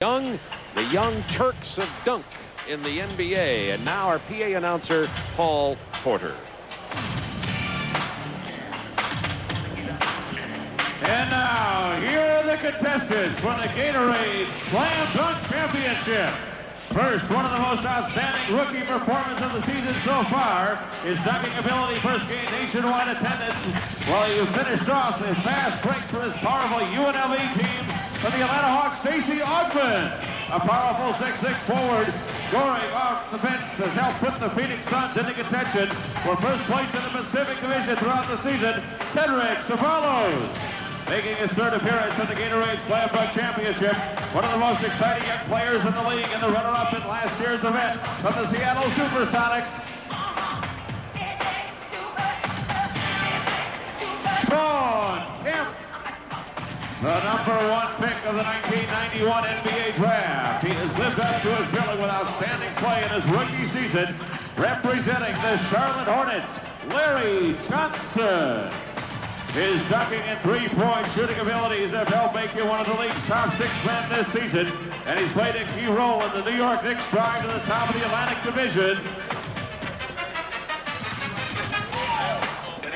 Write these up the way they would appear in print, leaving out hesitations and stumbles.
The young Turks of dunk in the NBA. And now our PA announcer, Paul Porter. And now, here are the contestants for the Gatorade Slam Dunk Championship. First, one of the most outstanding rookie performances of the season so far. His dunking ability first gained nationwide attendance while he finished off with fast breaks for his powerful UNLV teams from the Atlanta Hawks, Stacey Augmon. A powerful 6'6" forward scoring off the bench has helped put the Phoenix Suns into contention for first place in the Pacific Division throughout the season. Cedric Ceballos, making his third appearance in the Gatorade Slam Dunk Championship. One of the most exciting young players in the league and the runner-up in last year's event from the Seattle Supersonics. Sean Kemp, the #1 pick of the 1991 NBA Draft. He has lived up to his billing with outstanding play in his rookie season, representing the Charlotte Hornets, Larry Johnson. His dunking and three-point shooting abilities have helped make him one of the league's top 6 men this season, and he's played a key role in the New York Knicks' drive to the top of the Atlantic Division.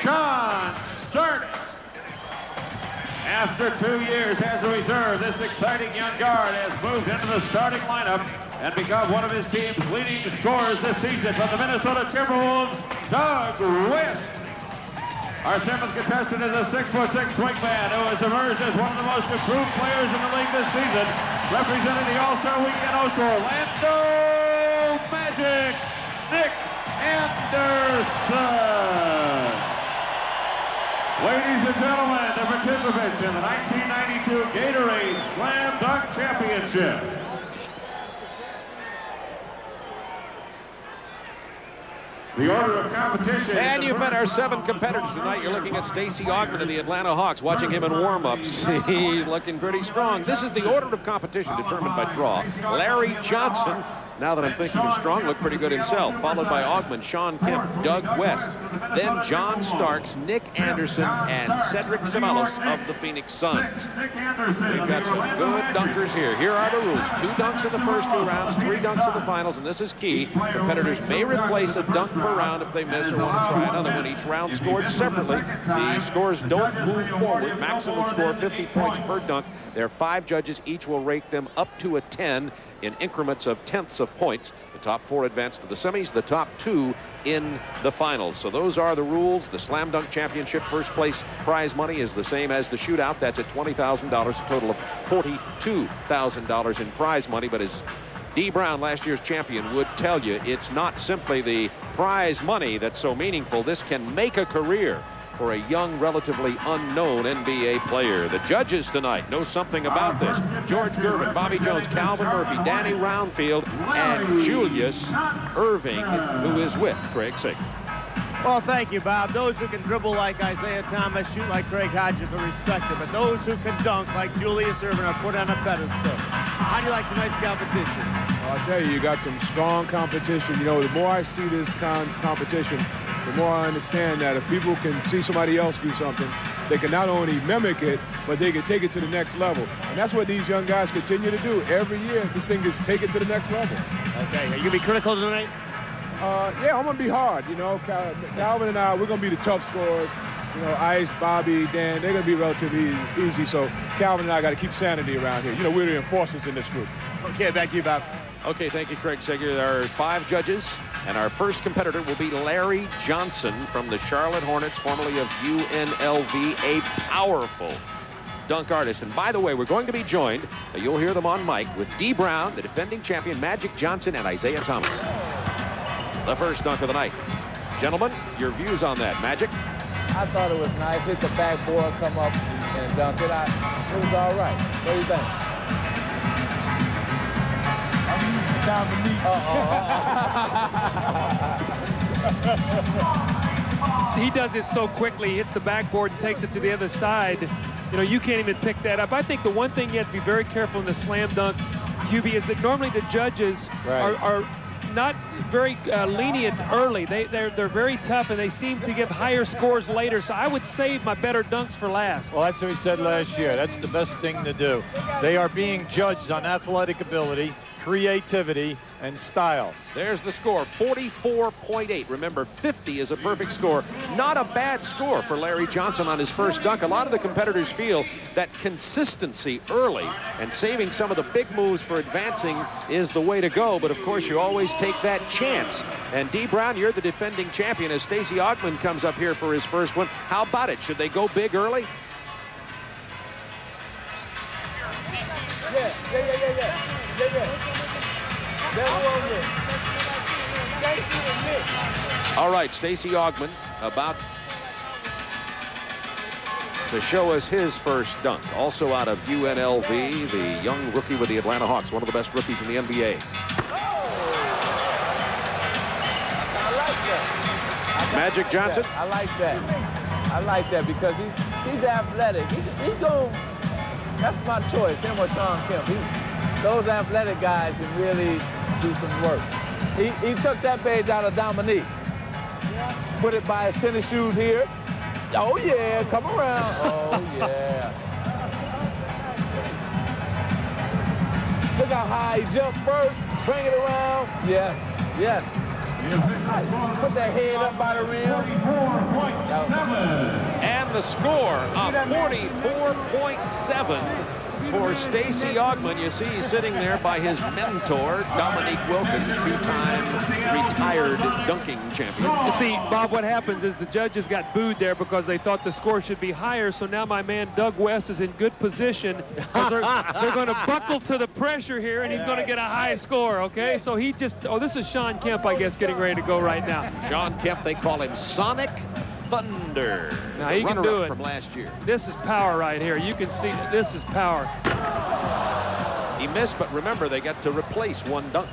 John Starks, after 2 years as a reserve, this exciting young guard has moved into the starting lineup and become one of his team's leading scorers this season. From the Minnesota Timberwolves, Doug West. Our 7th contestant is a 6'6" swingman who has emerged as one of the most improved players in the league this season, representing the All-Star Weekend host Orlando Magic, Nick Anderson. Ladies and gentlemen, the participants in the 1992 Gatorade Slam Dunk Championship. The order of competition. And you've met our 7 competitors tonight. You're looking at Stacey Augmon of the Atlanta Hawks, watching him in warm-ups. He's looking pretty strong. This is the order of competition determined by draw. Larry Johnson, now that I'm thinking of strong, looked pretty good himself, followed by Augmon, Sean Kemp, Doug West, then John Starks, Nick Anderson, and Cedric Ceballos of the Phoenix Suns. We've got some good dunkers here. Here are the rules. 2 dunks in the first 2 rounds, 3 dunks in the finals, and this is key. Competitors may replace a dunk per round if they miss or want to try another one. Each round scored separately. The scores don't move forward. Maximum score 50 points per dunk. There are 5 judges. Each will rate them up to a 10 in increments of tenths of points. The top 4 advance to the semis, the top 2 in the finals. So those are the rules. The Slam Dunk Championship first place prize money is the same as the shootout. That's at $20,000, a total of $42,000 in prize money. But as Dee Brown, last year's champion, would tell you, it's not simply the prize money that's so meaningful. This can make a career for a young, relatively unknown NBA player. The judges tonight know something about this. George Gervin, Bobby Jones, Calvin Murphy, Danny Roundfield, and Julius Irving, who is with Craig Sager. Well, thank you, Bob. Those who can dribble like Isaiah Thomas, shoot like Craig Hodges are respected, but those who can dunk like Julius Irving are put on a pedestal. How do you like tonight's competition? Well, I'll tell you, you got some strong competition. You know, the more I see this competition, the more I understand that if people can see somebody else do something, they can not only mimic it, but they can take it to the next level. And that's what these young guys continue to do every year. This thing is take it to the next level. Okay, are you going to be critical tonight? Yeah, I'm going to be hard. You know, Calvin and I, we're going to be the tough scorers. You know, Ice, Bobby, Dan, they're going to be relatively easy. So Calvin and I got to keep sanity around here. You know, we're the enforcers in this group. Okay, back to you, Bob. Okay, thank you, Craig Sager. There are 5 judges, and our first competitor will be Larry Johnson from the Charlotte Hornets, formerly of UNLV, a powerful dunk artist. And by the way, we're going to be joined, you'll hear them on mic, with Dee Brown, the defending champion, Magic Johnson, and Isaiah Thomas. The first dunk of the night. Gentlemen, your views on that. Magic? I thought it was nice. Hit the backboard, come up and dunk it. It was all right. What do you think? Down the knee. See, he does this so quickly. He hits the backboard and takes it to the other side. You know, you can't even pick that up. I think the one ththing you have to be very careful in the slam dunk, QB, is that normally the judges are not very lenient early. They're very tough, and they seem to give higher scores later. So I would save my better dunks for last. Well, that's what we said last year. That's the best thing to do. They are being judged on athletic ability, creativity, and style. There's the score, 44.8. Remember, 50 is a perfect score. Not a bad score for Larry Johnson on his first dunk. A lot of the competitors feel that consistency early and saving some of the big moves for advancing is the way to go. But, of course, you always take that chance. And D. Brown, you're the defending champion as Stacey Augmon comes up here for his first one. How about it? Should they go big early? All right, Stacey Augmon about to show us his first dunk. Also out of UNLV, the young rookie with the Atlanta Hawks, one of the best rookies in the NBA. Magic Johnson. I like that. I like that because he's athletic. He's going. That's my choice. Him or Sean Kemp. Those athletic guys can really do some work. He took that page out of Dominique. Put it by his tennis shoes here. Oh yeah, come around. Oh yeah. Look how high he jumped first. Bring it around. Yes, yes. Put that head up by the rim. 44.7. And the score of 44.7 for Stacey Augmon. You see he's sitting there by his mentor, Dominique Wilkins, two-time retired dunking champion. You see, Bob, what happens is the judges got booed there because they thought the score should be higher. So now my man Doug West is in good position because they're going to buckle to the pressure here, and he's going to get a high score, okay? So he just, oh, this is Sean Kemp, I guess, getting ready to go right now. Sean Kemp, they call him Sonic Thunder. Now he can do it. From last year. This is power right here. You can see this is power. He missed, but remember, they got to replace one dunk.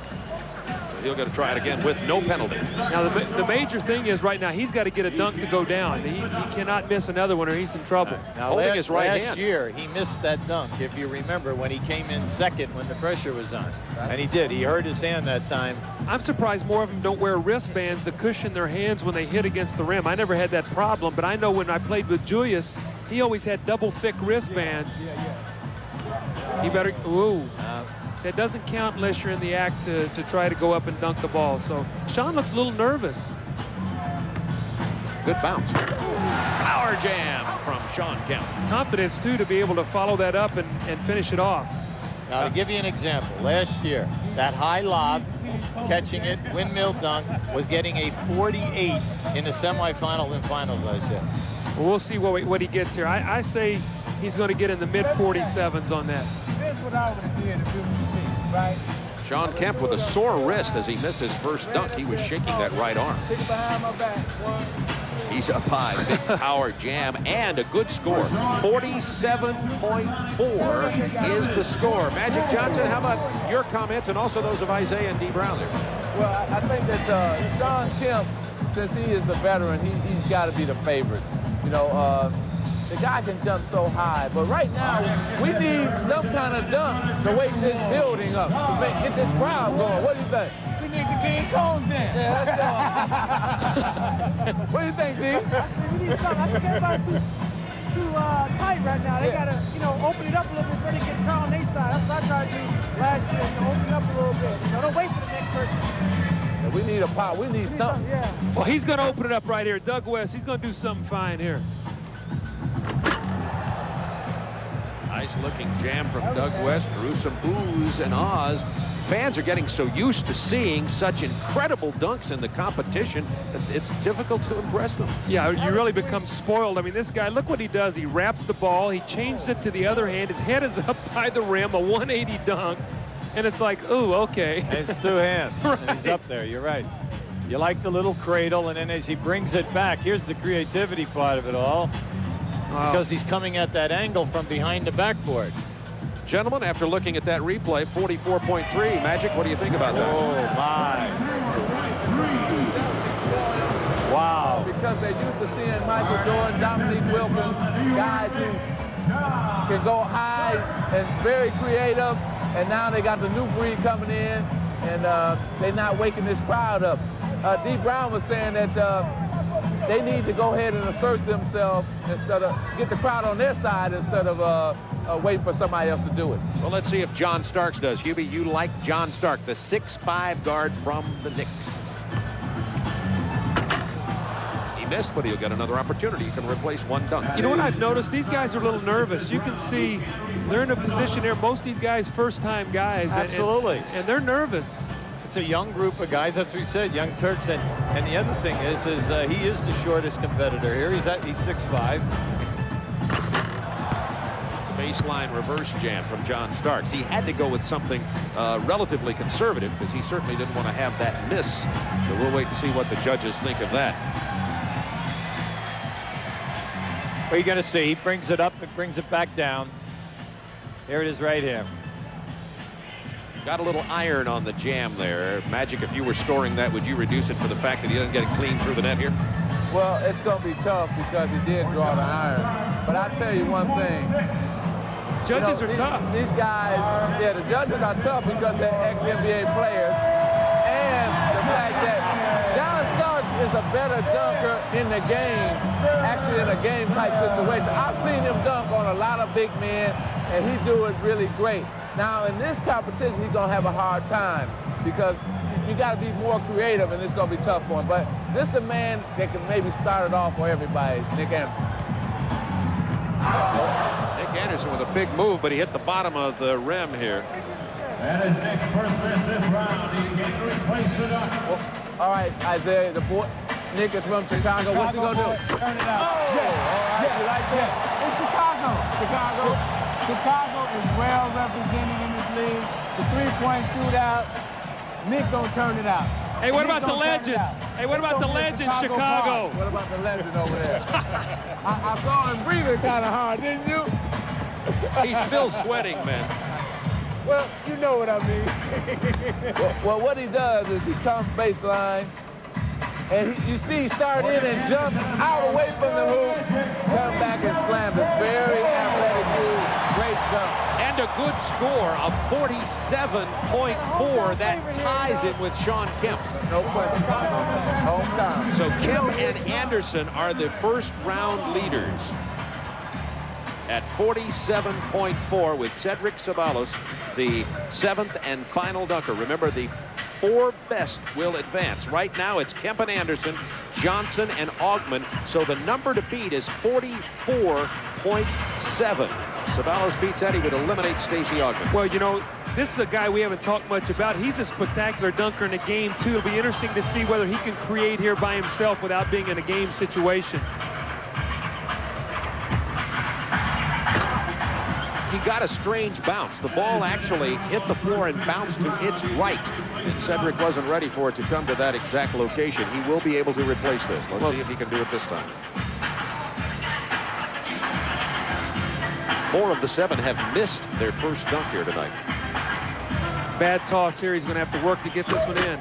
So he'll get to try it again with no penalty. Now, the major thing is right now, he's got to get a dunk to go down. He cannot miss another one or he's in trouble. Now, Holding his right hand. Last year, he missed that dunk, if you remember, when he came in second when the pressure was on. And he did. He hurt his hand that time. I'm surprised more of them don't wear wristbands to cushion their hands when they hit against the rim. I never had that problem, but I know when I played with Julius, he always had double thick wristbands. He better, ooh. That doesn't count unless you're in the act to try to go up and dunk the ball. So Sean looks a little nervous. Good bounce. Power jam from Sean Kemp. Confidence, too, to be able to follow that up and finish it off. Now, to give you an example, last year, that high lob, catching it, windmill dunk, was getting a 48 in the semifinal and finals last year. Well, we'll see what he gets here. I say he's going to get in the mid-47s on that. That's what I would have did if it was me, right? Sean Kemp with a sore wrist as he missed his first dunk. He was shaking that right arm. Take it behind my back. He's up high, big power jam, and a good score. 47.4 is the score. Magic Johnson, how about your comments and also those of Isaiah and D. Brown there? Well, I think that Sean Kemp, since he is the veteran, he's got to be the favorite. You know, the guy can jump so high, but right now we need some kind of dunk to wake this building up, to get this crowd going. What do you think? We need the King Cones in. Yeah, let's go. What do you think, D? We need something. I think everybody's too tight right now. They gotta, open it up a little bit so they get crowd on their side. That's what I tried to do last year. Open it up a little bit. Don't wait for the next person. Yeah, we need a pop. We need something. Yeah. Well, he's going to open it up right here. Doug West, he's going to do something fine here. Nice looking jam from Doug West. Drew some oohs and ahs. Fans are getting so used to seeing such incredible dunks in the competition that it's difficult to impress them. Yeah, you really become spoiled. I mean, this guy, look what he does. He wraps the ball. He changes it to the other hand. His head is up by the rim, a 180 dunk. And it's like, ooh, okay. It's two hands. Right. And he's up there. You're right. You like the little cradle, and then as he brings it back, here's the creativity part of it all. Wow. Because he's coming at that angle from behind the backboard. Gentlemen, after looking at that replay, 44.3. Magic, what do you think about that? Oh, my. Wow. Because they're used to seeing Michael Jordan, Dominique Wilkins, guys who can go high and very creative, and now they got the new breed coming in. and they're not waking this crowd up. D. Brown was saying that they need to go ahead and assert themselves instead of get the crowd on their side instead of waiting for somebody else to do it. Well, let's see if John Starks does. Hubie, you like John Stark, the 6'5" guard from the Knicks. He missed, but he'll get another opportunity. He can replace one dunk. You know what I've noticed? These guys are a little nervous. You can see they're in a position here. Most of these guys, first-time guys. Absolutely. And they're nervous. It's a young group of guys, that's what we said, young Turks. And the other thing is he is the shortest competitor here. He's 6'5". Baseline reverse jam from John Starks. He had to go with something relatively conservative because he certainly didn't want to have that miss. So we'll wait and see what the judges think of that. What are you going to see? He brings it up and brings it back down. Here it is right here. Got a little iron on the jam there. Magic, if you were storing that, would you reduce it for the fact that he doesn't get it clean through the net here? Well, it's going to be tough because he did draw the iron. But I'll tell you one thing. Judges are tough. These guys, yeah, the judges are tough because they're ex-NBA players. And the fact that John Starks is a better dunker in the game, actually in a game-type situation. I've seen him dunk on a lot of big men, and he do it really great. Now, in this competition, he's going to have a hard time because you got to be more creative, and it's going to be tough for him. But this is a man that can maybe start it off for everybody, Nick Anderson. Nick Anderson with a big move, but he hit the bottom of the rim here. That is Nick's first miss this round. He can't replace the dunk. Well, all right, Isaiah, the boy, Nick is from Chicago. What's he going to do? Turn it out. Oh, all right, you like that? It's Chicago. Chicago. Chicago is well represented in this league. The three-point shootout, Nick gonna turn it out. Hey, what about the legends? Hey, what about the legends, Chicago? What about the legend over there? I saw him breathing kind of hard, didn't you? He's still sweating, man. Well, you know what I mean. Well, what he does is he comes baseline, and you see he start in and jump out away from the hoop, come back and slam it. Very athletic move, great jump. And a good score of 47.4. That ties him with Sean Kemp. No question. Hometown. So Kemp and Anderson are the first round leaders at 47.4 with Cedric Ceballos, the 7th and final dunker. Remember, the 4 best will advance. Right now, it's Kemp and Anderson, Johnson and Augman. So the number to beat is 44.7. Ceballos beats Eddie, would eliminate Stacey Augman. Well, you know, this is a guy we haven't talked much about. He's a spectacular dunker in the game, too. It'll be interesting to see whether he can create here by himself without being in a game situation. He got a strange bounce. The ball actually hit the floor and bounced to its right. And Cedric wasn't ready for it to come to that exact location. He will be able to replace this. Let's see if he can do it this time. 4 of the 7 have missed their first dunk here tonight. Bad toss here. He's going to have to work to get this one in.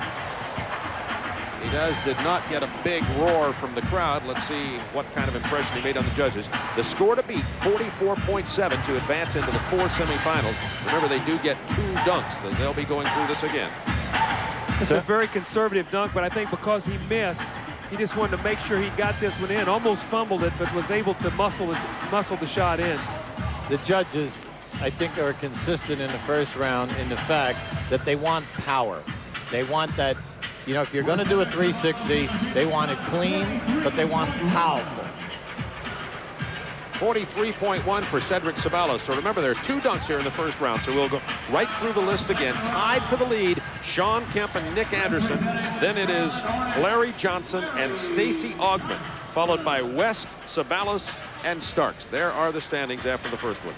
He did not get a big roar from the crowd. Let's see what kind of impression he made on the judges. The score to beat, 44.7 to advance into the 4 semifinals. Remember, they do get 2 dunks. They'll be going through this again. It's a very conservative dunk, but I think because he missed, he just wanted to make sure he got this one in. Almost fumbled it, but was able to muscle the shot in. The judges, I think, are consistent in the first round in the fact that they want power. They want that. You know, if you're going to do a 360, they want it clean, but they want powerful. 43.1 for Cedric Ceballos. So remember, there are 2 dunks here in the first round. So we'll go right through the list again. Tied for the lead, Sean Kemp and Nick Anderson. Then it is Larry Johnson and Stacey Augman, followed by West, Ceballos, and Starks. There are the standings after the first one.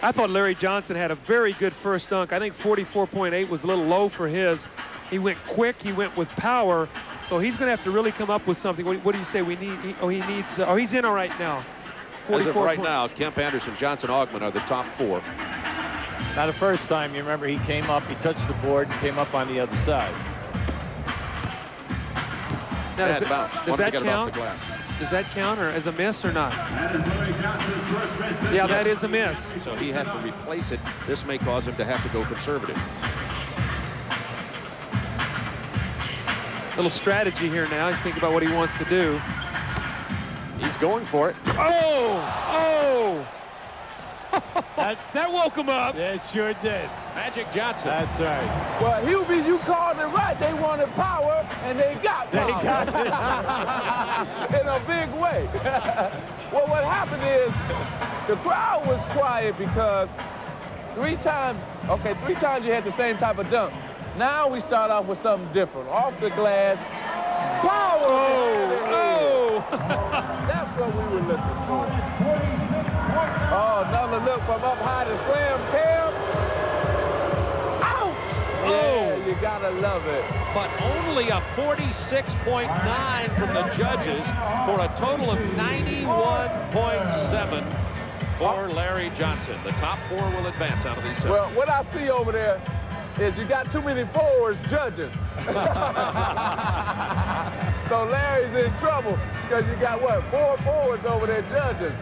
I thought Larry Johnson had a very good first dunk. I think 44.8 was a little low for his. He went quick. He went with power. So he's going to have to really come up with something. What do you say we need? He's in all right now. As of right now, Kemp, Anderson, Johnson, Augman are the top 4. Now, the first time, you remember, he came up, he touched the board, and came up on the other side. Now, does that count? count? Does that count or as a miss or not? Yeah, that is a miss. So he had to replace it. This may cause him to have to go conservative. Little strategy here now. He's thinking about what he wants to do. He's going for it. Oh! That woke him up. Yeah, it sure did. Magic Johnson. That's right. Well, you called it right. They wanted power, and they got power. They got in a big way. Well, what happened is the crowd was quiet because three times you had the same type of dunk. Now we start off with something different. Off the glass, power. Oh! That's what we were looking for. Oh, another look from up high to slam Cam. Ouch! Yeah, you gotta love it. But only a 46.9 from the judges for a total of 91.7 for Larry Johnson. The top four will advance out of these seven. Well, what I see over there is you got too many forwards judging. So Larry's in trouble because you got, what, 4 forwards over there judging.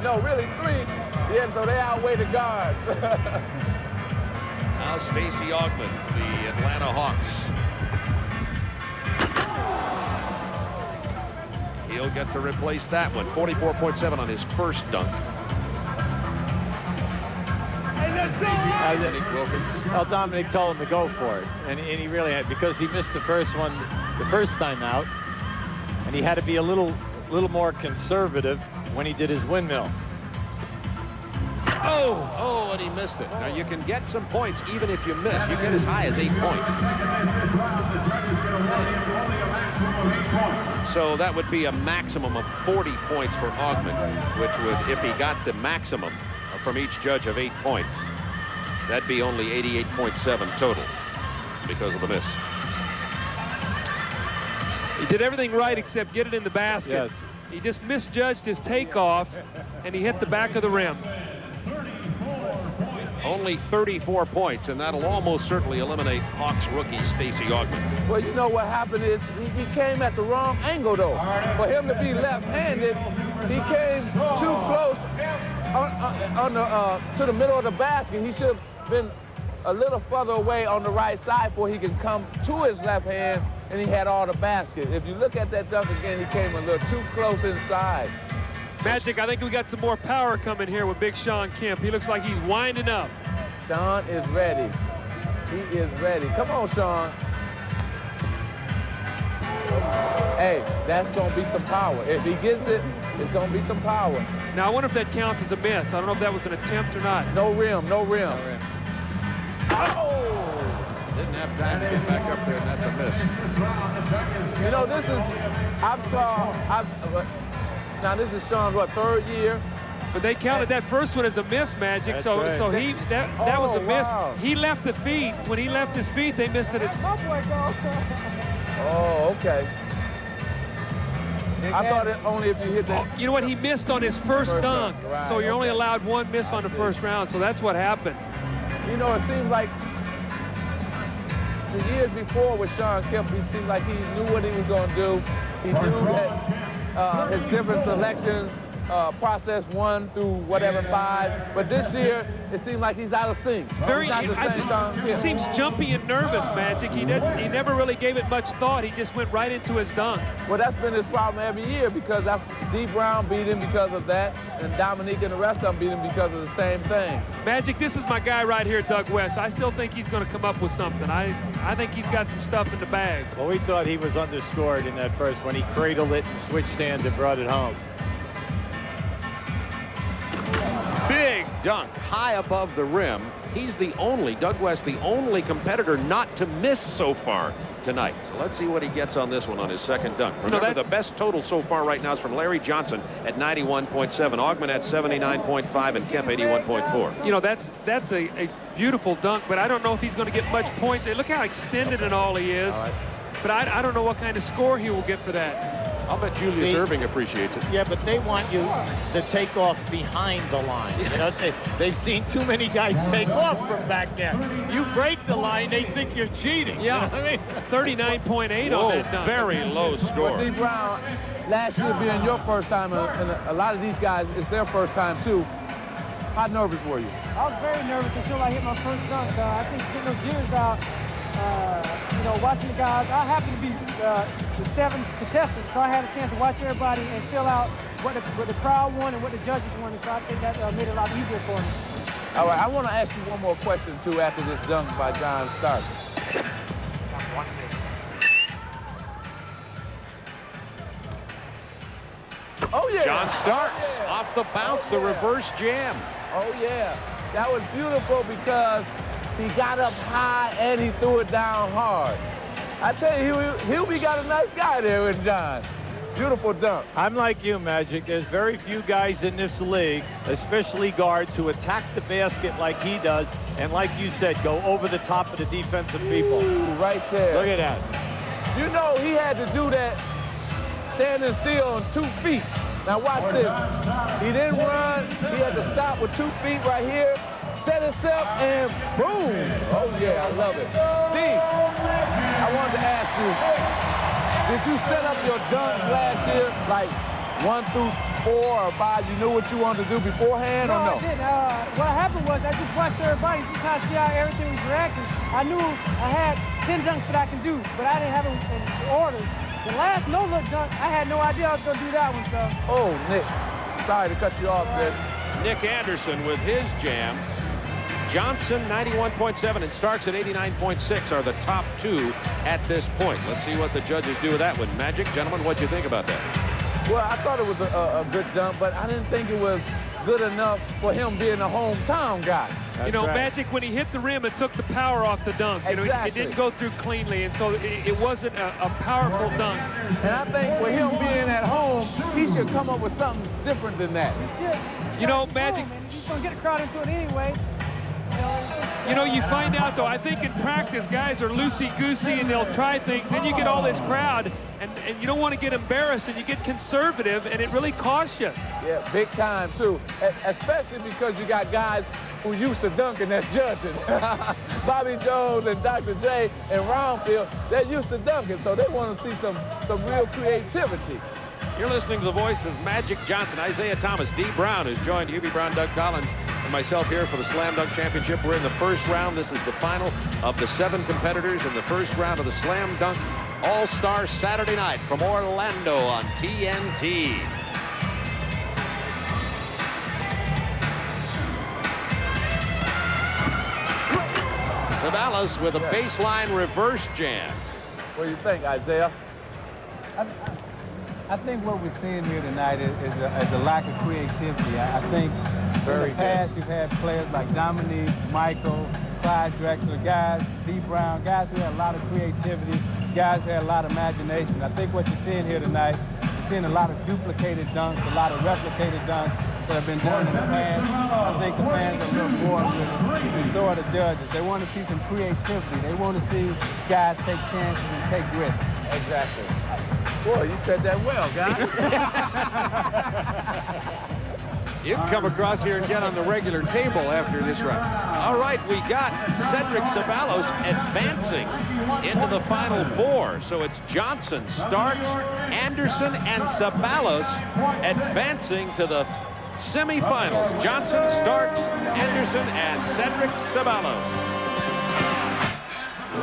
No, really 3. Yeah, so they outweigh the guards. Now Stacey Augmon, the Atlanta Hawks. He'll get to replace that one. 44.7 on his first dunk. Well, Dominic told him to go for it, and he really had, because he missed the first one the first time out, and he had to be a little more conservative when he did his windmill. Oh, and he missed it. Now you can get some points even if you miss. You get as high as 8 points. So that would be a maximum of 40 points for Augmon, which would, if he got the maximum from each judge of 8 points, that'd be only 88.7 total because of the miss. He did everything right except get it in the basket. Yes. He just misjudged his takeoff, and he hit the back of the rim. Only 34 points, and that'll almost certainly eliminate Hawks rookie Stacey Augmon. Well, you know what happened is he came at the wrong angle, though. For him to be left-handed, he came too close to the middle of the basket. He should have been a little further away on the right side before he can come to his left hand, and he had all the basket. If you look at that dunk again, he came a little too close inside. Magic, I think we got some more power coming here with Big Sean Kemp. He looks like he's winding up. Sean is ready. He is ready. Come on, Sean. Hey, that's going to be some power. If he gets it, it's going to be some power. Now, I wonder if that counts as a miss. I don't know if that was an attempt or not. No rim, no rim. Oh! Didn't have time to get back up there, and that's a miss. You know, this is, now this is Sean's, what, 3rd year? But they counted that first one as a miss, Magic. That's So right. so that was a miss. Wow. He left the feet. When he left his feet, they missed it. Oh, okay. I thought it only if you hit that. You know what? He missed on his first dunk. Right, So you're only okay. allowed 1 miss on the first round. So that's what happened. You know, it seems like the years before with Sean Kemp, he seemed like he knew what he was going to do. He knew that his different selections, process 1 through whatever 5. But this year, it seemed like he's out of sync. Very, He's not the same Sean he Kemp. seems jumpy and nervous, Magic. He never really gave it much thought. He just went right into his dunk. Well, that's been his problem every year because that's D. Brown beat him because of that, and Dominique and the rest of them beat him because of the same thing. Magic, this is my guy right here, Doug West. I still think he's going to come up with something. I think he's got some stuff in the bag. Well, we thought he was underscored in that first one. He cradled it and switched hands and brought it home. Big dunk high above the rim. He's the only, Doug West, the only competitor not to miss so far tonight. So let's see what he gets on this one on his second dunk. Remember, the best total so far right now is from Larry Johnson at 91.7, Augmon at 79.5, and Kemp 81.4. You know, that's a beautiful dunk, but I don't know if he's going to get much points. Look how extended and all he is. All right. But I don't know what kind of score he will get for that. I'll bet Julius Irving appreciates it. Yeah, but they want you to take off behind the line. You know, they've seen too many guys take off from back there. You break the line, they think you're cheating. Yeah, You know what I mean? 39.8 on that dunk. Very low score. D. Brown, last year being your first time, and a lot of these guys, it's their first time too. How nervous were you? I was very nervous until I hit my first dunk. I think getting those jitters out, you know, watching the guys. I happen to be the 7 contestants, so I had a chance to watch everybody and fill out what the crowd wanted and what the judges wanted. So I think that made it a lot easier for me. All right, I want to ask you one more question, too, after this dunk by John Starks. Oh, yeah. John Starks off the bounce, the reverse jam. Oh, yeah. That was beautiful because he got up high and he threw it down hard. I tell you, Hubie got a nice guy there with John. Beautiful dunk. I'm like you, Magic. There's very few guys in this league, especially guards, who attack the basket like he does, and like you said, go over the top of the defensive people. Ooh, right there. Look at that. You know he had to do that standing still on 2 feet. Now watch this. He didn't run. He had to stop with 2 feet right here, set himself, and boom. Oh, yeah, I love it. Steve, I wanted to ask you, did you set up your dunks last year, like 1 through 4 or 5? You knew what you wanted to do beforehand or no? I didn't. What happened was I just watched everybody, just trying to see how everything was reacting. I knew I had 10 dunks that I can do, but I didn't have them in order. The last no-look dunk, I had no idea I was going to do that one, so. Oh, Nick, sorry to cut you off there. Nick Anderson with his jam. Johnson, 91.7, and Starks at 89.6 are the top 2 at this point. Let's see what the judges do with that one. Magic, gentlemen, what'd you think about that? Well, I thought it was a good dunk, but I didn't think it was good enough for him being a hometown guy. You know, right. Magic, when he hit the rim, it took the power off the dunk. You know, it didn't go through cleanly, and so it wasn't a powerful dunk. And I think for him being at home, he should come up with something different than that. You know, Magic. He's going to get a crowd into it anyway. You know, you find out, though, I think in practice, guys are loosey-goosey and they'll try things. Then you get all this crowd, and you don't want to get embarrassed, and you get conservative, and it really costs you. Yeah, big time, too. Especially because you got guys who used to dunking as judges. Bobby Jones and Dr. J and Roundfield, they're used to dunking, so they want to see some real creativity. You're listening to the voice of Magic Johnson, Isaiah Thomas, D. Brown, who's joined Hubie Brown, Doug Collins, and myself here for the Slam Dunk Championship. We're in the first round. This is the final of the 7 competitors in the first round of the Slam Dunk All-Star Saturday night from Orlando on TNT. Savalas with a baseline reverse jam. What do you think, Isaiah? I think what we're seeing here tonight is a lack of creativity. I think in the past you've had players like Dominique, Michael, Clyde Drexler, guys, D. Brown, guys who had a lot of creativity, guys who had a lot of imagination. I think what you're seeing here tonight, you're seeing a lot of duplicated dunks, a lot of replicated dunks that have been done in the past. I think the fans are a little bored with it, and so are the judges. They want to see some creativity. They want to see guys take chances and take risks. Exactly. Boy, you said that well, guys. You can come across here and get on the regular table after this round. All right, we got Cedric Ceballos advancing into the Final 4. So it's Johnson, Starks, Anderson, and Ceballos advancing to the semifinals. Johnson, Starks, Anderson, and Cedric Ceballos. You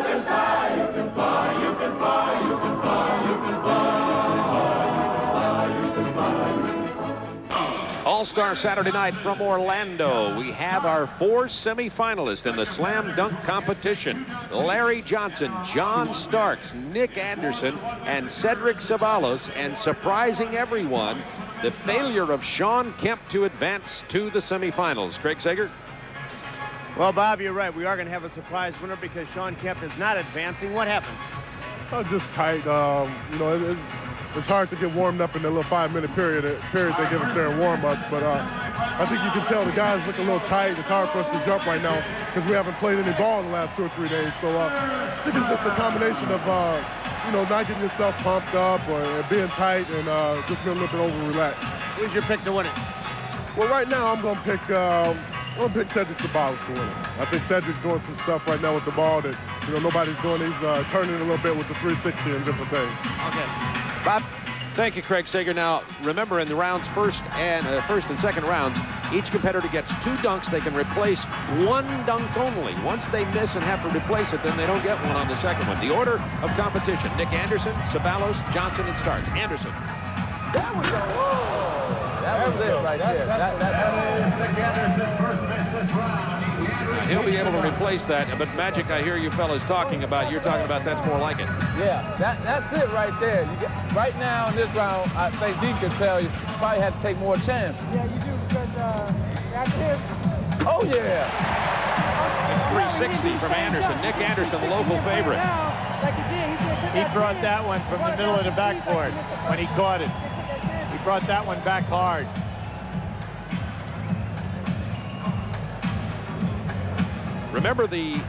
can fly, you can fly, you can fly, you can fly, you can fly, you can fly. All-Star Saturday night from Orlando. We have our 4 semifinalists in the slam dunk competition. Larry Johnson, John Starks, Nick Anderson, and Cedric Ceballos. And surprising everyone, the failure of Sean Kemp to advance to the semifinals. Craig Sager? Well, Bob, you're right. We are going to have a surprise winner because Sean Kemp is not advancing. What happened? Just tight. You know, it's hard to get warmed up in the little 5-minute period they give us there in warm-ups. But I think you can tell the guys look a little tight. It's hard for us to jump right now because we haven't played any ball in the last 2 or 3 days. So I think it's just a combination of, you know, not getting yourself pumped up or being tight and just being a little bit over-relaxed. Who's your pick to win it? Well, right now I'm going to pick Cedric Ceballos to win it. I think Cedric's doing some stuff right now with the ball that, you know, nobody's doing. He's turning a little bit with the 360 and different things. Okay. Bob? Thank you, Craig Sager. Now, remember, in the rounds first and second rounds, each competitor gets 2 dunks. They can replace 1 dunk only. Once they miss and have to replace it, then they don't get one on the second one. The order of competition: Nick Anderson, Ceballos, Johnson, and Starks. Anderson. That was it right there. That is Nick Anderson's first miss this round. He'll be able to replace that, but Magic, I hear you fellas talking about, you're talking about that's more like it. Yeah, that's it right there. Right now in this round, I think D can tell you probably have to take more chances. Yeah, you do, because after this. Oh, yeah. 360 from Anderson. Nick Anderson, the local favorite. He brought that one from the middle of the backboard when he caught it. He brought that one back hard. Remember, the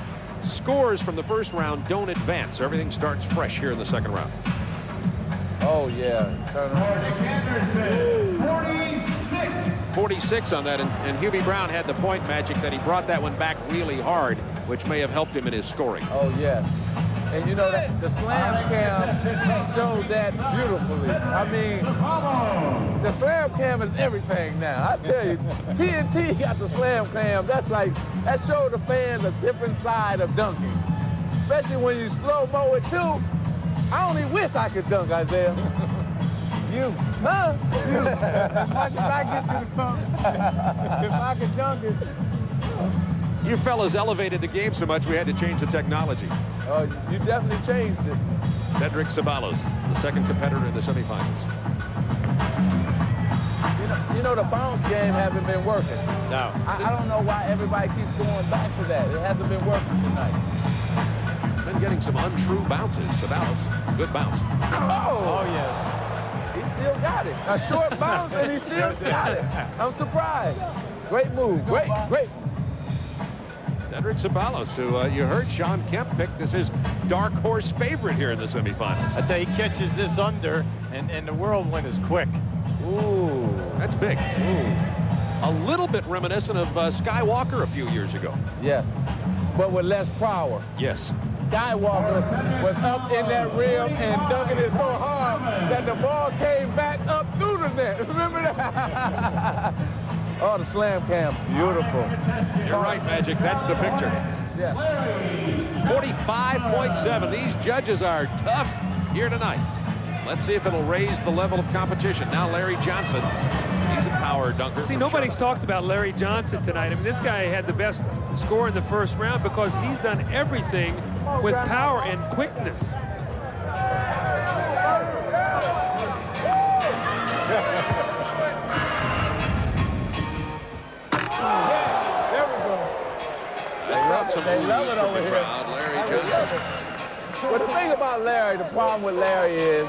scores from the first round don't advance. Everything starts fresh here in the second round. Oh, yeah. Turn Anderson, 46. 46 on that, and Hubie Brown had the point, Magic, that he brought that one back really hard, which may have helped him in his scoring. Oh, yes. And you know that the slam cam showed that beautifully. I mean, the slam cam is everything now. I tell you, TNT got the slam cam. That's like, that showed the fans a different side of dunking. Especially when you slow-mo it too. I only wish I could dunk, Isaiah. You. Huh? You. As much as I get to the pump, if I could dunk it. You fellas elevated the game so much we had to change the technology. You definitely changed it. Cedric Ceballos, the second competitor in the semifinals. You know the bounce game hasn't been working. No. I don't know why everybody keeps going back to that. It hasn't been working tonight. Been getting some untrue bounces. Ceballos, good bounce. Oh, yes. He still got it. A short bounce and he still got it. I'm surprised. Great move. Great. Cedric Ceballos, who you heard Sean Kemp picked as his dark horse favorite here in the semifinals. I tell you, he catches this under, and the whirlwind is quick. Ooh, that's big. Ooh. A little bit reminiscent of Skywalker a few years ago. Yes, but with less power. Yes. Skywalker was up in that rim and dunking it so hard that the ball came back up through the net. Remember that? Oh, the slam cam, beautiful. You're right, Magic. That's the picture. Yeah. 45.7. These judges are tough here tonight. Let's see if it'll raise the level of competition. Now Larry Johnson. He's a power dunker. See, nobody's talked about Larry Johnson tonight. I mean, this guy had the best score in the first round because he's done everything with power and quickness. They love it over here. Larry Johnson. Well, the thing about Larry, the problem with Larry is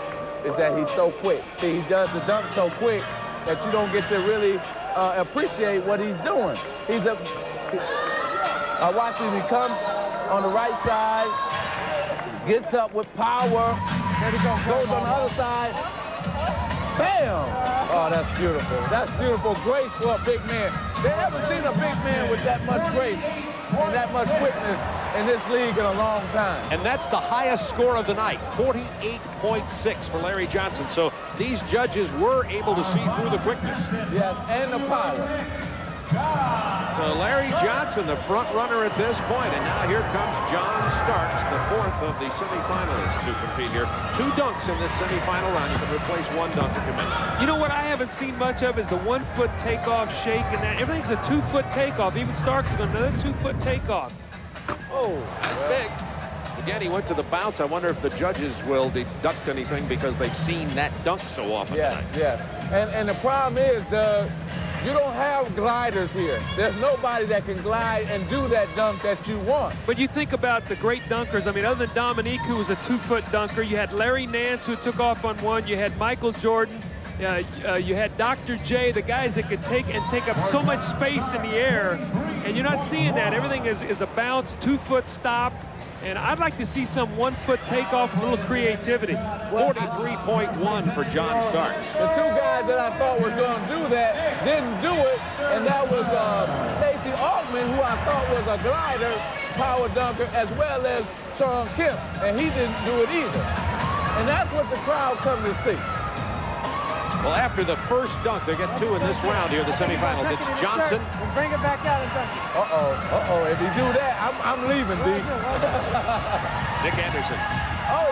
that he's so quick. See, he does the dunk so quick that you don't get to really appreciate what he's doing. Watch him. He comes on the right side, gets up with power, goes on the other side. Bam! Oh, that's beautiful. That's beautiful. Grace for a big man. They haven't seen a big man with that much grace and that much quickness in this league in a long time. And that's the highest score of the night, 48.6 for Larry Johnson. So these judges were able to see through the quickness. Yes, and the power. So Larry Johnson, the front runner at this point, and now here comes John Starks, the fourth of the semifinalists to compete here. 2 dunks in this semifinal round. You can replace 1 dunk if you miss. You know what I haven't seen much of is the 1-foot takeoff shake, and that everything's a 2-foot takeoff. Even Starks is going to another 2-foot takeoff. Oh, that's big. Again, he went to the bounce. I wonder if the judges will deduct anything because they've seen that dunk so often tonight. Yes. And the problem is, you don't have gliders here. There's nobody that can glide and do that dunk that you want. But you think about the great dunkers. I mean, other than Dominique, who was a 2-foot dunker, you had Larry Nance, who took off on 1. You had Michael Jordan. You had Dr. J, the guys that could take up so much space in the air. And you're not seeing that. Everything is a bounce, 2-foot stop. And I'd like to see some 1-foot takeoff, a little creativity. 43.1 for John Starks. The 2 guys that I thought was going to do that didn't do it, and that was Stacey Altman, who I thought was a glider, power dunker, as well as Sean Kemp, and he didn't do it either. And that's what the crowd come to see. Well, after the first dunk, they get 2 in this round here, the semifinals. It's Johnson. And bring it back out and dunk it. If you do that, I'm leaving, D. Nick Anderson. Oh!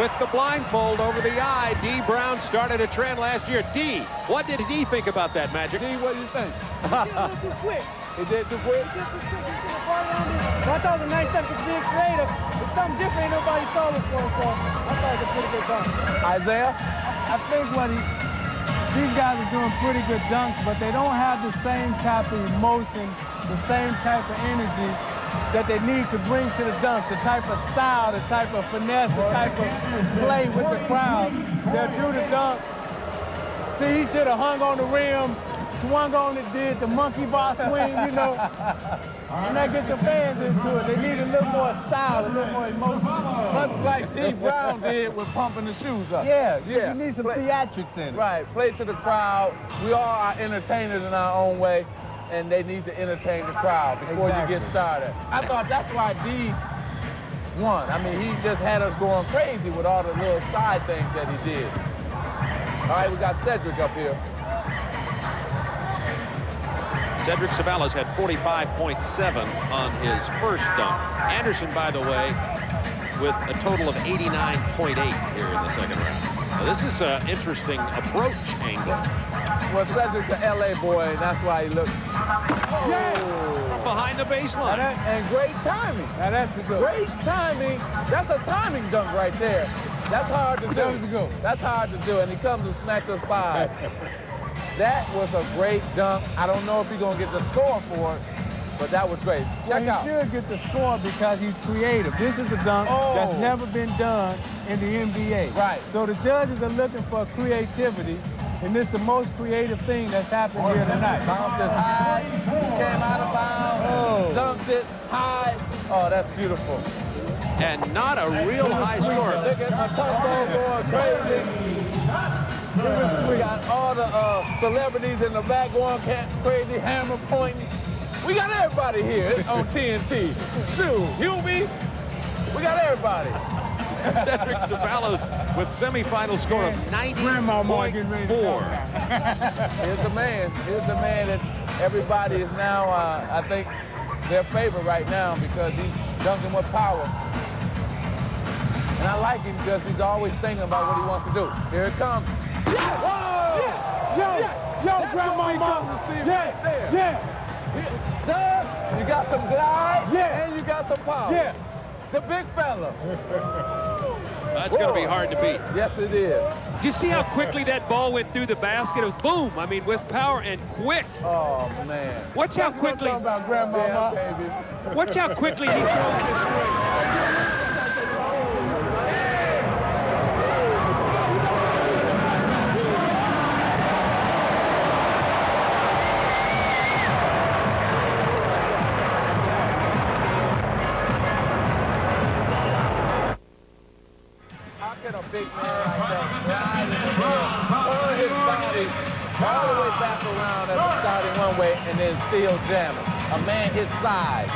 With the blindfold over the eye, D. Brown started a trend last year. D, what did D think about that, Magic? D, what do you think? He did a little too quick. He did too quick? He did too quick. He should have ball around it. But I thought it was a nice step to being creative. It's something different. Ain't nobody saw it for. So I thought it was a pretty good dunk. Isaiah? I think these guys are doing pretty good dunks, but they don't have the same type of emotion, the same type of energy that they need to bring to the dunk, the type of style, the type of finesse, the type of play with the crowd. They'll do the dunk. See, he should have hung on the rim, swung on it, did the monkey bar swing, you know. And that gets the fans into it. They need a little more style, a little more emotion. Much like D. Brown did with pumping the shoes up. Yeah. You need some theatrics in it. Right, play to the crowd. We all are entertainers in our own way, and they need to entertain the crowd before you get started. I thought that's why D won. I mean, he just had us going crazy with all the little side things that he did. All right, we got Cedric up here. Cedric Ceballos had 45.7 on his first dunk. Anderson, by the way, with a total of 89.8 here in the second round. Now, this is an interesting approach angle. Well, Cedric's an LA boy, and that's why he looked. From behind the baseline. And great timing. Now that's the good. Great timing. That's a timing dunk right there. That's hard to do. That's hard to do, and he comes and smacks us 5. That was a great dunk. I don't know if he's going to get the score for it, but that was great. Check out. He should get the score because he's creative. This is a dunk that's never been done in the NBA. Right. So the judges are looking for creativity, and it's the most creative thing that's happened here tonight. Bounced it high, came out of bounds, dunked it high. Oh, that's beautiful. And not a real high score. Look at my tumble going crazy. We got all the celebrities in the back going crazy, hammer pointing. We got everybody here on TNT. Shoot, Hubie, we got everybody. Cedric Ceballos with semifinal score of 90.4. Here's the man. Here's the man that everybody is now, I think, their favorite right now because he's dunking with power. And I like him because he's always thinking about what he wants to do. Here it comes. Yes! Whoa! Yo, grandmama! Doug, you got some glide, and you got some power. The big fella. That's going to be hard to beat. Yes, it is. Did you see how quickly that ball went through the basket? It was boom. I mean, with power and quick. Oh, man. Watch how quickly. About grandmama. Yeah, baby. Watch how quickly he throws his string. Big man like that, right in the middle, turn his body all the way back around as a starting one way and then still jamming. A man his size.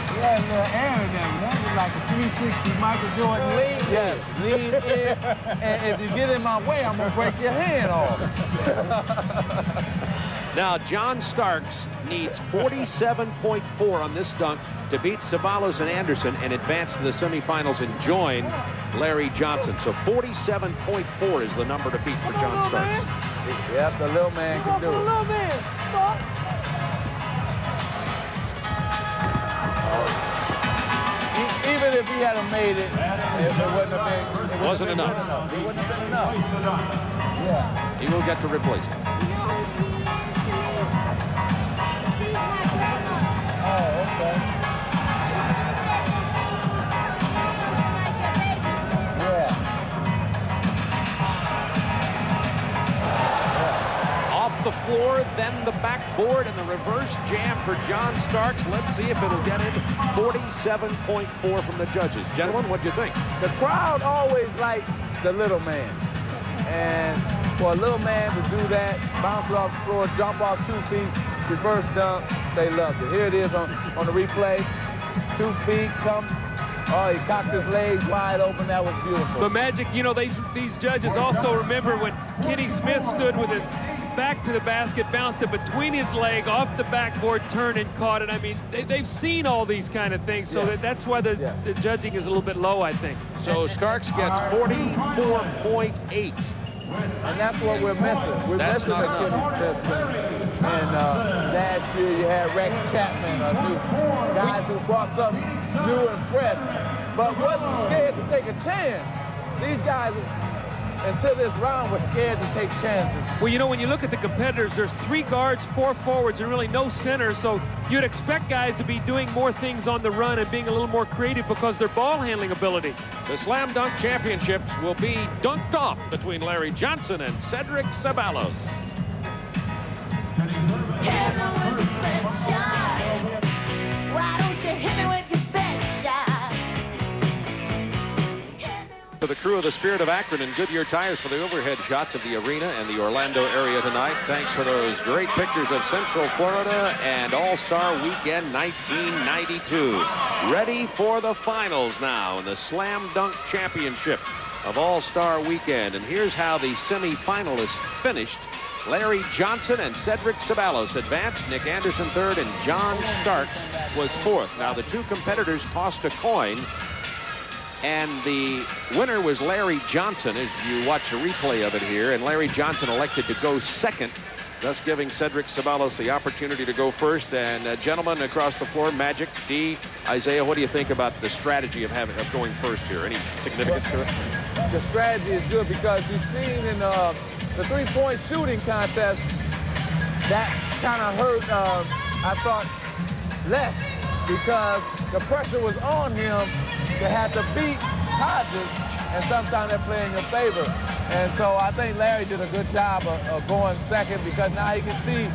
He had a little air in there. That was like a 360 Michael Jordan lean. Yes, lean in, and if you get in my way, I'm going to break your hand off. Now, John Starks needs 47.4 on this dunk to beat Ceballos and Anderson and advance to the semifinals and join Larry Johnson. So 47.4 is the number to beat for John Starks. Yep, the little man can do it. Little man. Even if he hadn't made it, it wouldn't have been. It wasn't enough. It wouldn't have been enough. Yeah. He will get to replace it. Oh, okay. Off the floor, then the backboard, and the reverse jam for John Starks. Let's see if it'll get in 47.4 from the judges. Gentlemen, what do you think? The crowd always liked the little man. And for a little man to do that, bounce it off the floor, jump off 2 feet, reverse dunk, they loved it. Here it is on the replay. 2 feet, come Oh, he cocked his legs wide open. That was beautiful. But Magic, you know, these judges also remember when Kenny Smith stood with his back to the basket, bounced it between his leg, off the backboard, turned and caught it. I mean, they've seen all these kind of things, so that's why the judging is a little bit low, I think. So Starks gets 44.8. And that's what we're missing. We're missing the Kenny Smith. And last year you had Rex Chapman, new guys who brought something new and fresh, but wasn't scared to take a chance. These guys, until this round, were scared to take chances. Well, you know, when you look at the competitors, there's 3 guards, 4 forwards, and really no center, so you'd expect guys to be doing more things on the run and being a little more creative because of their ball handling ability. The Slam Dunk Championships will be dunked off between Larry Johnson and Cedric Ceballos. Hit me with your best shot. Why don't you hit me with your best shot? For the crew of the Spirit of Akron and Goodyear Tires for the overhead shots of the arena and the Orlando area tonight. Thanks for those great pictures of Central Florida and All-Star Weekend 1992. Ready for the finals now in the Slam Dunk Championship of All-Star Weekend. And here's how the semi-finalists finished. Larry Johnson and Cedric Ceballos advanced. Nick Anderson third and John Starks was fourth. Now the two competitors tossed a coin, and the winner was Larry Johnson, as you watch a replay of it here. And Larry Johnson elected to go second, thus giving Cedric Ceballos the opportunity to go first. And gentlemen across the floor, Magic, D, Isaiah, what do you think about the strategy of going first here? Any significance to it? The strategy is good because you've seen in the three-point shooting contest, that kind of hurt, I thought, less because the pressure was on him to have to beat Hodges, and sometimes they're playing in your favor. And so I think Larry did a good job of going second because now he can see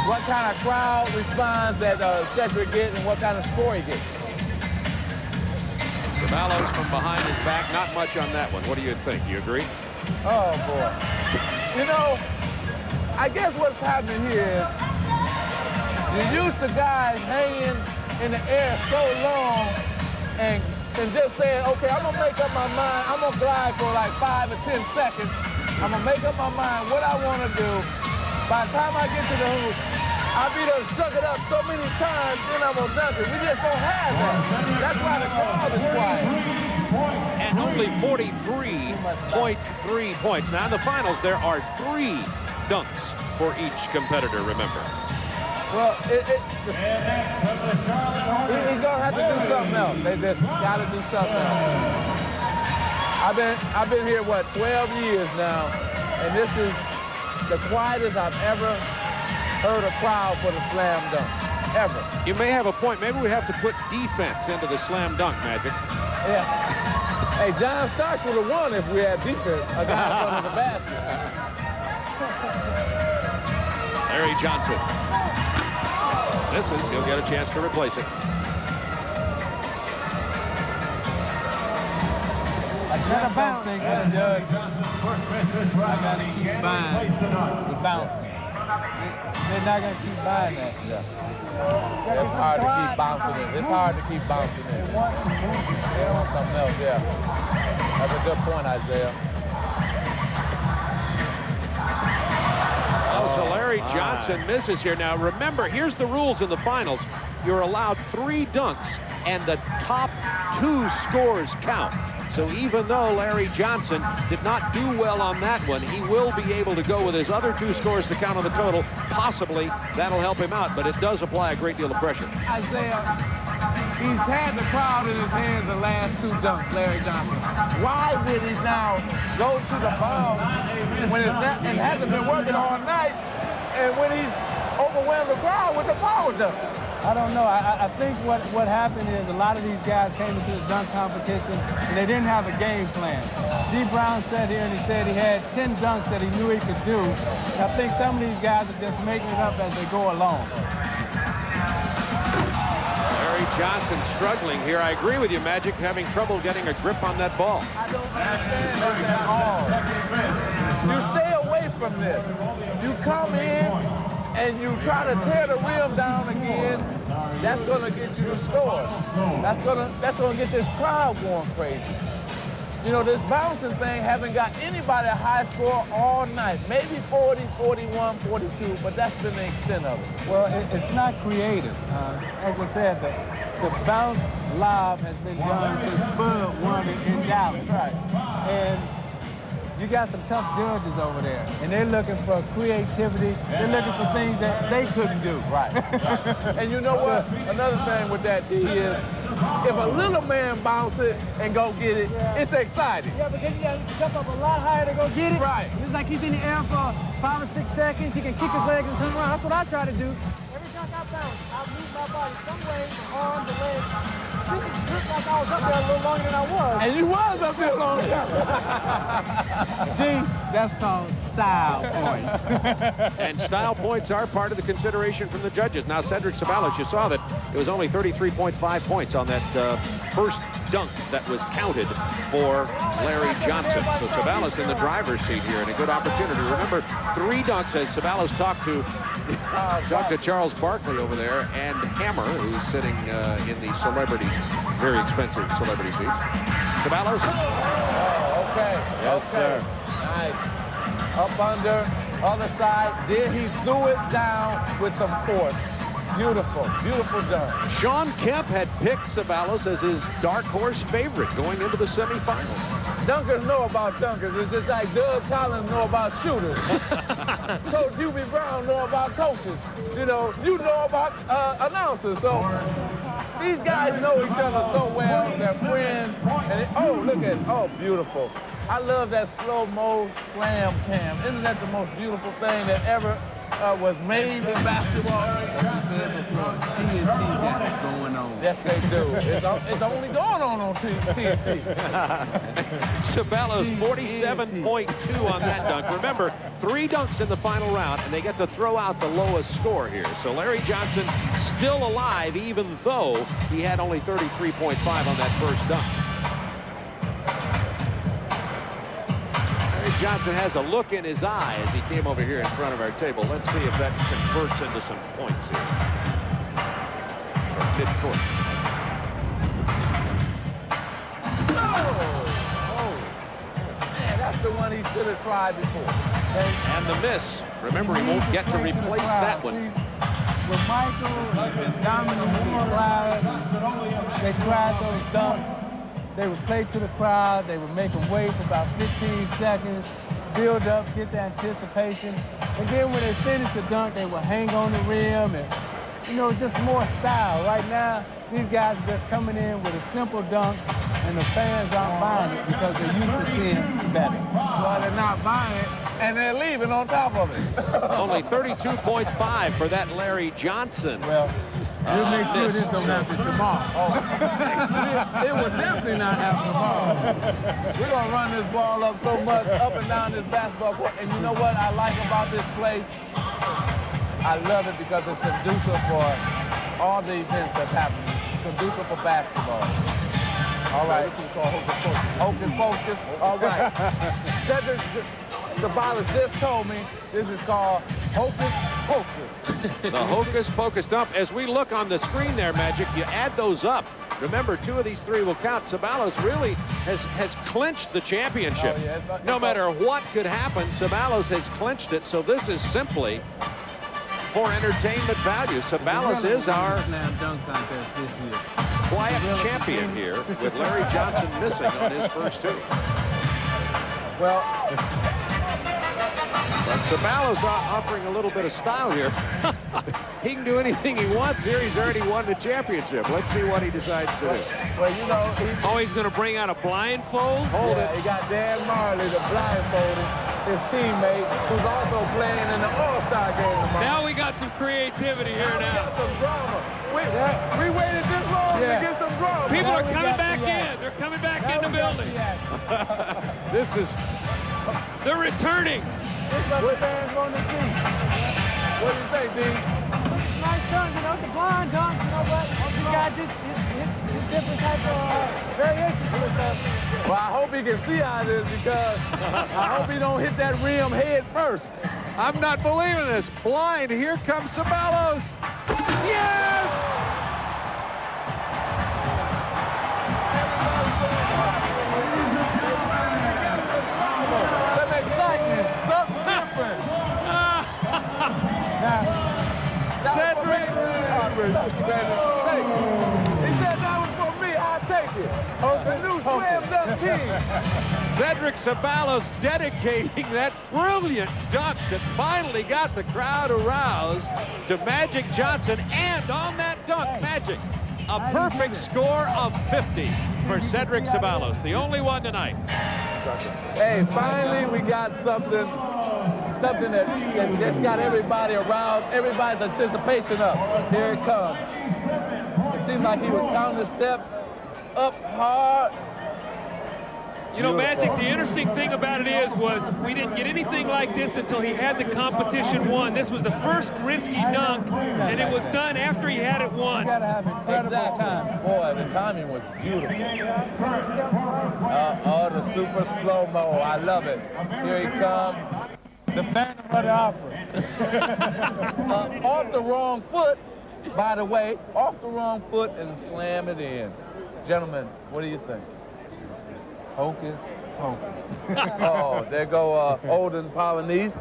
what kind of crowd response that Cedric gets and what kind of score he gets. Ceballos from behind his back, not much on that one. What do you think? You agree? Oh, boy. You know, I guess what's happening here is you're used to guys hanging in the air so long and just saying, okay, I'm going to make up my mind. I'm going to glide for like 5 or 10 seconds. I'm going to make up my mind what I want to do. By the time I get to the hoop, I'll be done suck it up so many times, then I'm going to dunk it. We just don't have that. That's why the crowd is quiet. And only 43.3 points. Now in the finals, there are 3 dunks for each competitor, remember. Well, he's gonna have to do something else. They just gotta do something else. I've been here, what, 12 years now, and this is the quietest I've ever heard a crowd for the slam dunk, ever. You may have a point. Maybe we have to put defense into the slam dunk, Magic. Yeah. Hey, John Starks would have won if we had defense, a guy in front of the basket. Larry Johnson. Misses. He'll get a chance to replace it. I don't think the judge. I got to keep buying the bouncing. They're not going to keep buying that. Yeah. It's hard to keep bouncing it. It's hard to keep bouncing it. They want something else, yeah. That's a good point, Isaiah. So Larry Johnson misses here. Now remember, here's the rules in the finals. You're allowed 3 dunks, and the top 2 scores count. So even though Larry Johnson did not do well on that one, he will be able to go with his other 2 scores to count on the total. Possibly that'll help him out, but it does apply a great deal of pressure. Isaiah, he's had the crowd in his hands the last 2 dunks, Larry Johnson. Why would he now go to the ball when it hasn't been working all night, and when he's overwhelmed the crowd with the power dunk? I don't know. I think what happened is a lot of these guys came into the dunk competition and they didn't have a game plan. D. Brown sat here and he said he had 10 dunks that he knew he could do. And I think some of these guys are just making it up as they go along. Larry Johnson struggling here. I agree with you, Magic, having trouble getting a grip on that ball. I don't understand this at all. You stay away from this. You come in and you try to tear the rim down again, that's gonna get you the score. That's gonna get this crowd going crazy. You know, this bouncing thing haven't got anybody a high score all night. Maybe 40, 41, 42, but that's been the extent of it. Well, it's not creative. As I said, the bounce lob has been done since Bud won it in Dallas. Right. And you got some tough judges over there, and they're looking for creativity. They're looking for things that they couldn't do. Right. And you know what? Another thing with that, D, is if a little man bounce it and go get it, it's exciting. Yeah, because you got to jump up a lot higher to go get it. Right. It's like he's in the air for 5 or 6 seconds. He can kick his legs and turn around. That's what I try to do. Every time I bounce, I move my body some way, the arm, the leg. It looked like I was up there a little longer than I was. And you was up there long time. Gee, that's called style points. And style points are part of the consideration from the judges. Now, Cedric Ceballos, you saw that it was only 33.5 points on that first dunk that was counted for Larry Johnson. So Ceballos in the driver's seat here and a good opportunity. Remember, 3 dunks as Ceballos talked to Charles Barkley over there and Hammer, who's sitting in the celebrity, very expensive celebrity seats. Ceballos. Oh, okay. Yes, okay. sir. Nice. Up under, other side. Then he threw it down with some force. Beautiful, beautiful dunk. Sean Kemp had picked Ceballos as his dark horse favorite going into the semifinals. Dunkers know about dunkers. It's just like Doug Collins know about shooters. Coach Hubie Brown know about coaches. You know about announcers. So these guys know each other so well. They're friends. And look at it. Oh, beautiful. I love that slow-mo slam cam. Isn't that the most beautiful thing that ever was made in basketball? TNT got it going on. Yes, they do. It's only going on TNT. Ceballos 47.2 on that dunk. Remember, 3 dunks in the final round, and they get to throw out the lowest score here. So Larry Johnson still alive, even though he had only 33.5 on that first dunk. Larry Johnson has a look in his eye as he came over here in front of our table. Let's see if that converts into some points here. Mid-court. Man, that's the one he should have tried before. And the miss. Remember, he won't get to replace that one. With Michael, Dominic, they cried those dunks. They would play to the crowd. They would make them wait for about 15 seconds, build up, get the anticipation. And then when they finish the dunk, they would hang on the rim and, just more style. Right now, these guys are just coming in with a simple dunk, and the fans aren't buying it because they're used to seeing better. Well, they're not buying it, and they're leaving on top of it. Only 32.5 for that Larry Johnson. Well, we'll make sure this don't happen tomorrow. It will definitely not happen tomorrow. We're going to run this ball up so much, up and down this basketball court. And you know what I like about this place? I love it because it's conducive for all the events that's happening. Conducive for basketball. All right. This is called Hocus Pocus. All right. Cedric Ceballos just told me this is called Hocus Pocus. The Hocus Pocus dump. As we look on the screen there, Magic, you add those up. Remember, 2 of these 3 will count. Ceballos really has clinched the championship. Oh, yeah, no matter what could happen, Ceballos has clinched it. So this is simply for entertainment value. Ceballos is our slam dunk contest this year. quiet champion here, with Larry Johnson missing on his first 2. Well, but Ceballos offering a little bit of style here. He can do anything he wants here. He's already won the championship. Let's see what he decides to do. well, He's going to bring out a blindfold? Hold it. He got Dan Marley, the blindfolded, his teammate, who's also playing in the All-Star game tomorrow. Now we got some creativity here now. Got some drama. We waited this long to get some drama. People are coming back in. They're coming back in the building. They're returning. It's what the fans want to see. What do you think, D? Nice dunk, it's a blind dunk, but you got this different type of variations to it. Well, I hope he can see out of this because I hope he don't hit that rim head first. I'm not believing this. Blind. Here comes Ceballos. Yes! The new slam dunk king. Cedric Ceballos dedicating that brilliant dunk that finally got the crowd aroused to Magic Johnson. And on that dunk, Magic, a perfect score of 50 for Cedric Ceballos, the only one tonight. Hey, finally we got something that just got everybody aroused, everybody's anticipation up. Here it comes. It seemed like he was counting the steps up hard. You know, Magic, the interesting thing about it was we didn't get anything like this until he had the competition won. This was the first risky dunk, and it was done after he had it won. Exactly. Boy, the timing was beautiful. Oh, the super slow-mo. I love it. Here he comes. The Phantom of the Opera. Off the wrong foot, by the way, off the wrong foot and slam it in. Gentlemen, what do you think? Hocus pocus. Oh, there go Olden Polynice.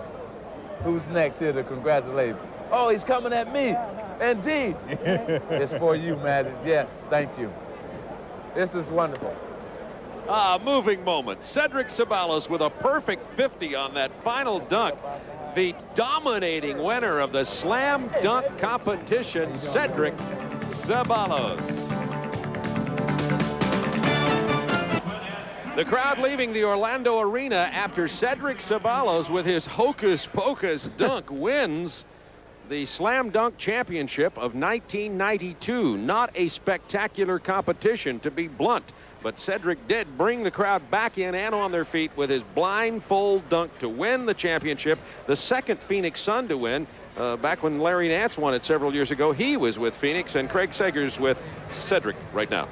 Who's next here to congratulate? Oh, he's coming at me. Indeed. It's for you, Magic. Yes, thank you. This is wonderful. Moving moment. Cedric Ceballos with a perfect 50 on that final dunk. The dominating winner of the slam dunk competition, Cedric Ceballos. The crowd leaving the Orlando Arena after Cedric Ceballos with his hocus pocus dunk wins the Slam Dunk Championship of 1992. Not a spectacular competition, to be blunt, but Cedric did bring the crowd back in and on their feet with his blindfold dunk to win the championship. The second Phoenix Sun to win. Back when Larry Nance won it several years ago, he was with Phoenix, and Craig Sager's with Cedric right now.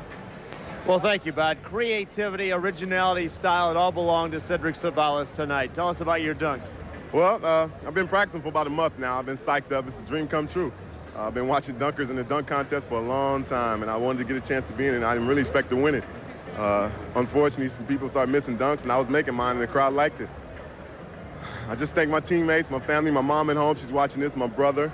Well, thank you, Bud. Creativity, originality, style, it all belonged to Cedric Ceballos tonight. Tell us about your dunks. Well, I've been practicing for about a month now. I've been psyched up. It's a dream come true. I've been watching dunkers in the dunk contest for a long time, and I wanted to get a chance to be in it, and I didn't really expect to win it. Unfortunately, some people started missing dunks, and I was making mine, and the crowd liked it. I just thank my teammates, my family, my mom at home. She's watching this, my brother.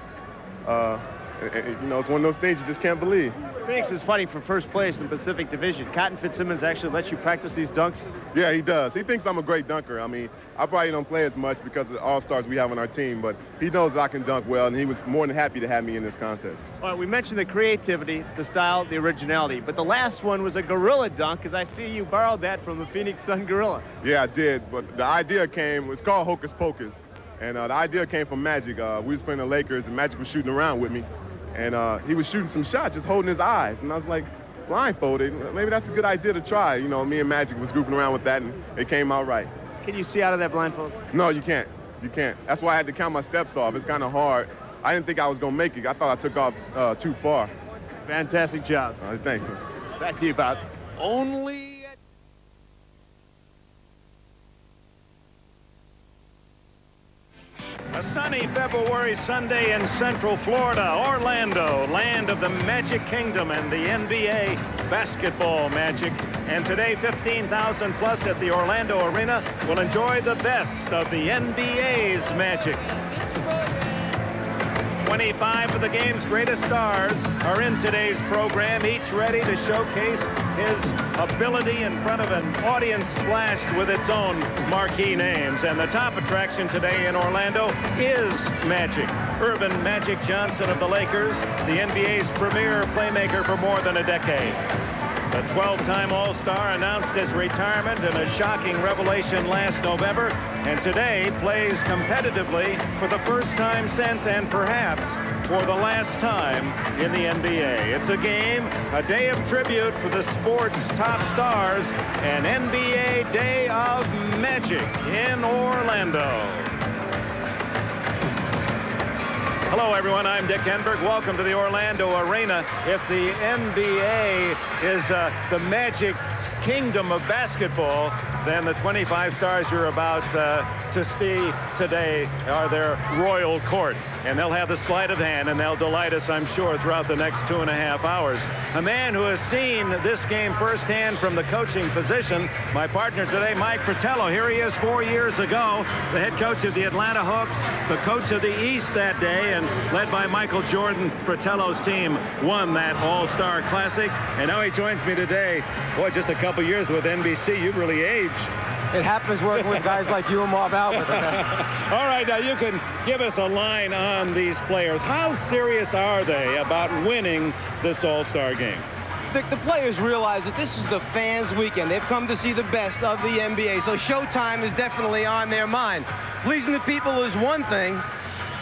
You know, it's one of those things you just can't believe. Phoenix is fighting for first place in the Pacific Division. Cotton Fitzsimmons actually lets you practice these dunks? Yeah, he does. He thinks I'm a great dunker. I mean, I probably don't play as much because of the all-stars we have on our team, but he knows that I can dunk well, and he was more than happy to have me in this contest. All right, we mentioned the creativity, the style, the originality, but the last one was a gorilla dunk, because I see you borrowed that from the Phoenix Sun Gorilla. Yeah, I did, but the idea came, it's called Hocus Pocus, and the idea came from Magic. We was playing the Lakers, and Magic was shooting around with me, and he was shooting some shots, just holding his eyes, and I was like, blindfolded, maybe that's a good idea to try. You know, me and Magic was goofing around with that, and it came out right. Can you see out of that blindfold? No, you can't. You can't. That's why I had to count my steps off. It's kind of hard. I didn't think I was going to make it. I thought I took off too far. Fantastic job. Thanks, man. Back to you, Bob. Only A sunny February Sunday in Central Florida, Orlando, land of the Magic Kingdom and the NBA basketball magic. And today, 15,000 plus at the Orlando Arena will enjoy the best of the NBA's magic. 25 of the game's greatest stars are in today's program, each ready to showcase his ability in front of an audience splashed with its own marquee names. And the top attraction today in Orlando is Magic. Irvin Magic Johnson of the Lakers, the NBA's premier playmaker for more than a decade. The 12-time All-Star announced his retirement in a shocking revelation last November, and today plays competitively for the first time since, and perhaps for the last time in the NBA. It's a game, a day of tribute for the sport's top stars, an NBA Day of Magic in Orlando. Hello, everyone. I'm Dick Enberg. Welcome to the Orlando Arena. If the NBA is the Magic Kingdom of basketball, then the 25 stars you're about to see today are their royal court. And they'll have the sleight of hand, and they'll delight us, I'm sure, throughout the next 2.5 hours. A man who has seen this game firsthand from the coaching position, my partner today, Mike Fratello. Here he is 4 years ago, the head coach of the Atlanta Hawks, the coach of the East that day, and led by Michael Jordan, Fratello's team won that All-Star Classic. And now he joins me today. Boy, just a couple years with NBC, you've really aged. It happens working with guys like you and Marv Albert. Okay? All right, now you can give us a line on these players. How serious are they about winning this All-Star game? The players realize that this is the fans' weekend. They've come to see the best of the NBA, so showtime is definitely on their mind. Pleasing the people is one thing,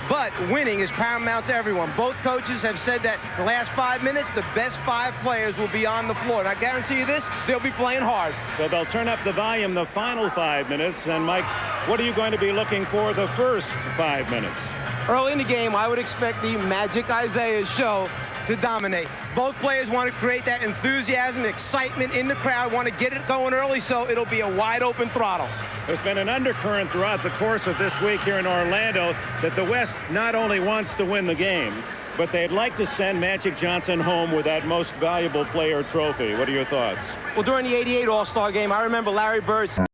but winning is paramount to everyone. Both coaches have said that the last 5 minutes, the best 5 players will be on the floor. And I guarantee you this, they'll be playing hard. So they'll turn up the volume the final 5 minutes. And Mike, what are you going to be looking for the first 5 minutes? Early in the game, I would expect the Magic Isaiah show to dominate. Both players want to create that enthusiasm, excitement in the crowd, want to get it going early, so it'll be a wide open throttle. There's been an undercurrent throughout the course of this week here in Orlando that the West not only wants to win the game, but they'd like to send Magic Johnson home with that most valuable player trophy. What are your thoughts? Well, during the '88 All-Star game, I remember Larry Bird